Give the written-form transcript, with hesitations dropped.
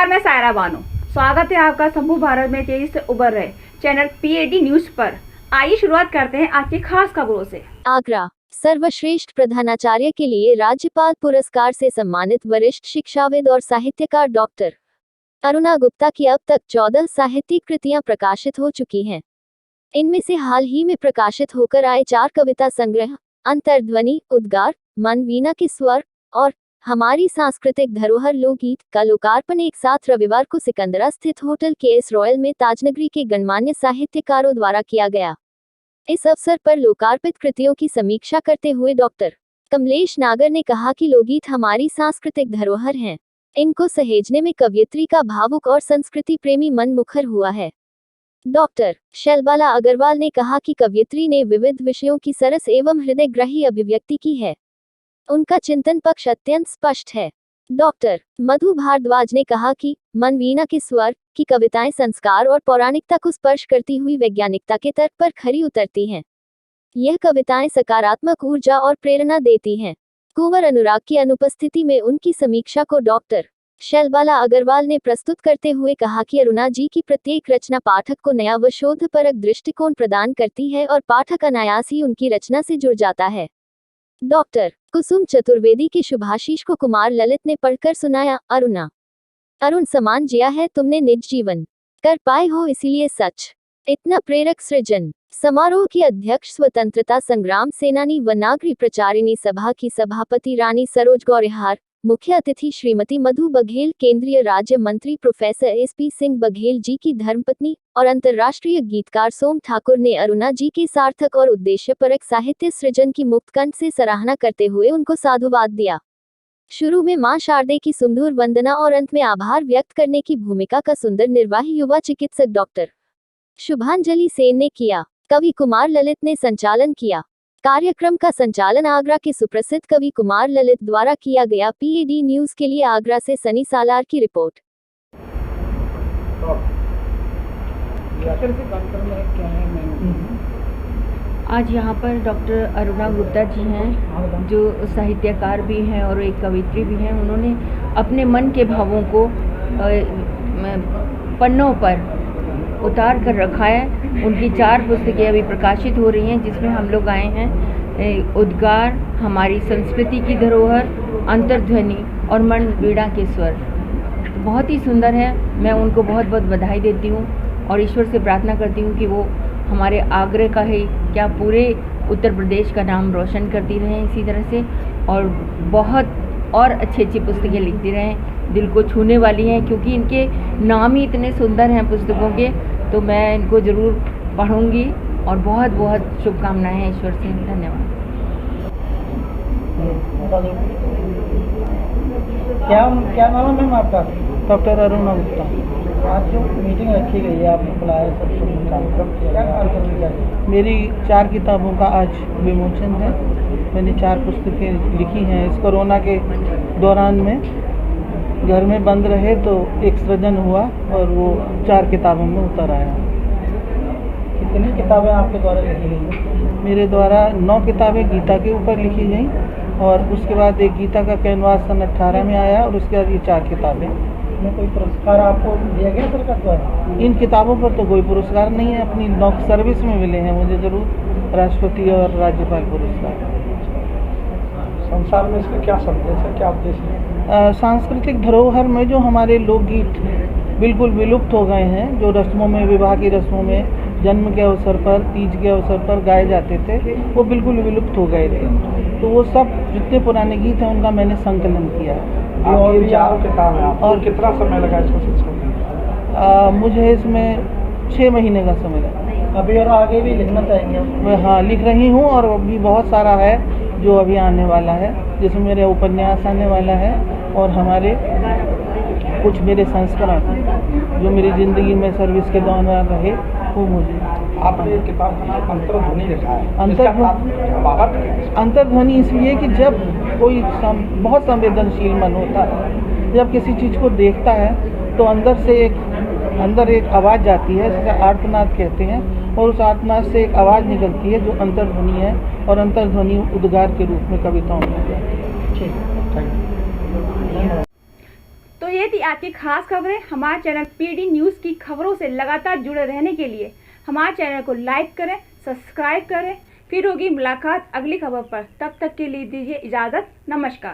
नमस्कार, मैं सायरा बानो। स्वागत है आपका संपूर्ण भारत में तेजी से उभर रहे चैनल PAD न्यूज पर। आइए शुरुआत करते हैं आज की खास खबरों से। आगरा सर्वश्रेष्ठ प्रधानाचार्य के लिए राज्यपाल पुरस्कार से सम्मानित वरिष्ठ शिक्षाविद और साहित्यकार डॉक्टर अरुणा गुप्ता की अब तक 14 साहित्यिक कृतियां प्रकाशित हो चुकी हैं। इनमें से हाल ही में प्रकाशित होकर आए 4 कविता संग्रह अंतर्ध्वनि, उद्गार, मन वीणा के स्वर और हमारी सांस्कृतिक धरोहर लोकगीत का लोकार्पण एक साथ रविवार को सिकंदरा स्थित होटल KS रॉयल में ताजनगरी के गणमान्य साहित्यकारों द्वारा किया गया। इस अवसर पर लोकार्पित कृतियों की समीक्षा करते हुए डॉक्टर कमलेश नागर ने कहा कि लोकगीत हमारी सांस्कृतिक धरोहर हैं। इनको सहेजने में कवयित्री का भावुक और संस्कृति प्रेमी मन मुखर हुआ है। डॉक्टर शैलबाला अग्रवाल ने कहा कि कवयित्री ने विविध विषयों की सरस एवं हृदयग्राही अभिव्यक्ति की है। उनका चिंतन पक्ष अत्यंत स्पष्ट है। डॉक्टर मधु भारद्वाज ने कहा कि मन वीणा के स्वर की कविताएं संस्कार और पौराणिकता को स्पर्श करती हुई वैज्ञानिकता के तर्क पर खरी उतरती हैं। यह कविताएं सकारात्मक ऊर्जा और प्रेरणा देती हैं। कुंवर अनुराग की अनुपस्थिति में उनकी समीक्षा को डॉक्टर शैलबाला अग्रवाल ने प्रस्तुत करते हुए कहा कि अरुणा जी की प्रत्येक रचना पाठक को नया व शोधपरक दृष्टिकोण प्रदान करती है और पाठक अनायास ही उनकी रचना से जुड़ जाता है। डॉक्टर कुसुम चतुर्वेदी के शुभाशीष को कुमार ललित ने पढ़कर सुनाया। अरुण समान जिया है तुमने निज जीवन, कर पाए हो इसीलिए सच, इतना प्रेरक सृजन। समारोह की अध्यक्ष स्वतंत्रता संग्राम सेनानी व नागरी प्रचारिणी सभा की सभापति रानी सरोज गौरिहार, मुख्य अतिथि श्रीमती मधु बघेल, केंद्रीय राज्य मंत्री प्रोफेसर SP सिंह बघेल जी की धर्मपत्नी और अंतर्राष्ट्रीय गीतकार सोम ठाकुर ने अरुणा जी के सार्थक और उद्देश्यपरक साहित्य सृजन की मुक्तकंठ से सराहना करते हुए उनको साधुवाद दिया। शुरू में मां शारदे की सुमधुर वंदना और अंत में आभार व्यक्त करने की भूमिका का सुंदर निर्वाह युवा चिकित्सक डॉक्टर शुभांजलि सेन ने किया। कवि कुमार ललित ने संचालन किया। कार्यक्रम का संचालन आगरा के सुप्रसिद्ध कवि कुमार ललित द्वारा किया गया। PAD न्यूज के लिए आगरा से सनी सालार की रिपोर्ट। आज यहाँ पर डॉक्टर अरुणा गुप्ता जी हैं, जो साहित्यकार भी हैं और एक कवित्री भी हैं। उन्होंने अपने मन के भावों को पन्नों पर उतार कर रखा है। उनकी 4 पुस्तकें अभी प्रकाशित हो रही हैं, जिसमें हम लोग आए हैं उद्गार, हमारी संस्कृति की धरोहर, अंतर्ध्वनि और मन वीणा के स्वर। बहुत ही सुंदर है। मैं उनको बहुत बहुत बधाई देती हूँ और ईश्वर से प्रार्थना करती हूँ कि वो हमारे आगरे का ही क्या पूरे उत्तर प्रदेश का नाम रोशन करती रहें इसी तरह से, और बहुत और अच्छी पुस्तकें लिखती रहें, दिल को छूने वाली हैं, क्योंकि इनके नाम ही इतने सुंदर हैं पुस्तकों के। तो मैं इनको ज़रूर पढ़ूंगी और बहुत बहुत शुभकामनाएं हैं ईश्वर से। धन्यवाद। क्या नाम है मैम आपका? डॉक्टर अरुणा गुप्ता। आज जो मीटिंग रखी गई है, आपने बुलाया सब कार्यक्रम, क्या कार्यक्रम किया गया? मेरी 4 किताबों का आज विमोचन है। मैंने 4 पुस्तकें लिखी हैं। इस कोरोना के दौरान में घर में बंद रहे तो एक सृजन हुआ और वो 4 किताबों में उतर आया। कितनी किताबें आपके द्वारा लिखी गई? मेरे द्वारा 9 किताबें गीता के ऊपर लिखी गई और उसके बाद एक गीता का कैनवास सन 18 में आया और उसके बाद ये 4 किताबें। में कोई पुरस्कार आपको दिया गया सरकार द्वारा? इन किताबों पर तो कोई पुरस्कार नहीं है, अपनी सर्विस में मिले हैं मुझे जरूर राष्ट्रपति और राज्यपाल पुरस्कार। संसार में इसका क्या संदेश है, क्या उद्देश्य है? सांस्कृतिक धरोहर में जो हमारे लोकगीत बिल्कुल विलुप्त हो गए हैं, जो रस्मों में, विवाह की रस्मों में, जन्म के अवसर पर, तीज के अवसर पर गाए जाते थे, वो बिल्कुल विलुप्त हो गए थे। तो वो सब जितने पुराने गीत हैं उनका मैंने संकलन किया है। और भी 4 किताब है और कितना समय लगा इसको सीखने? मुझे इसमें 6 महीने का समय लगा। अभी और आगे भी लिखना चाहेंगे? मैं हाँ लिख रही हूँ और अभी बहुत सारा है जो अभी आने वाला है, जिसमें मेरे उपन्यास आने वाला है और हमारे कुछ मेरे संस्करण जो मेरी ज़िंदगी में सर्विस के दौरान रहे वो मुझे। आपने किताब का नाम अंतर्ध्वनि लिखा है। अंतर्ध्वनि इसलिए कि जब कोई बहुत संवेदनशील मन होता है, जब किसी चीज़ को देखता है तो अंदर एक आवाज़ जाती है, जिसे आर्तनाद कहते हैं, और उस आर्तनाद से एक आवाज़ निकलती है जो अंतर्ध्वनि है, और अंतर्ध्वनि उद्गार के रूप में कविताओं में जाती है। तो ये ये थी आज की खास खबरें। हमारे चैनल पीएडी न्यूज़ की खबरों से लगातार जुड़े रहने के लिए हमारे चैनल को लाइक करें, सब्सक्राइब करें। फिर होगी मुलाकात अगली खबर पर। तब तक के लिए दीजिए इजाज़त। नमस्कार।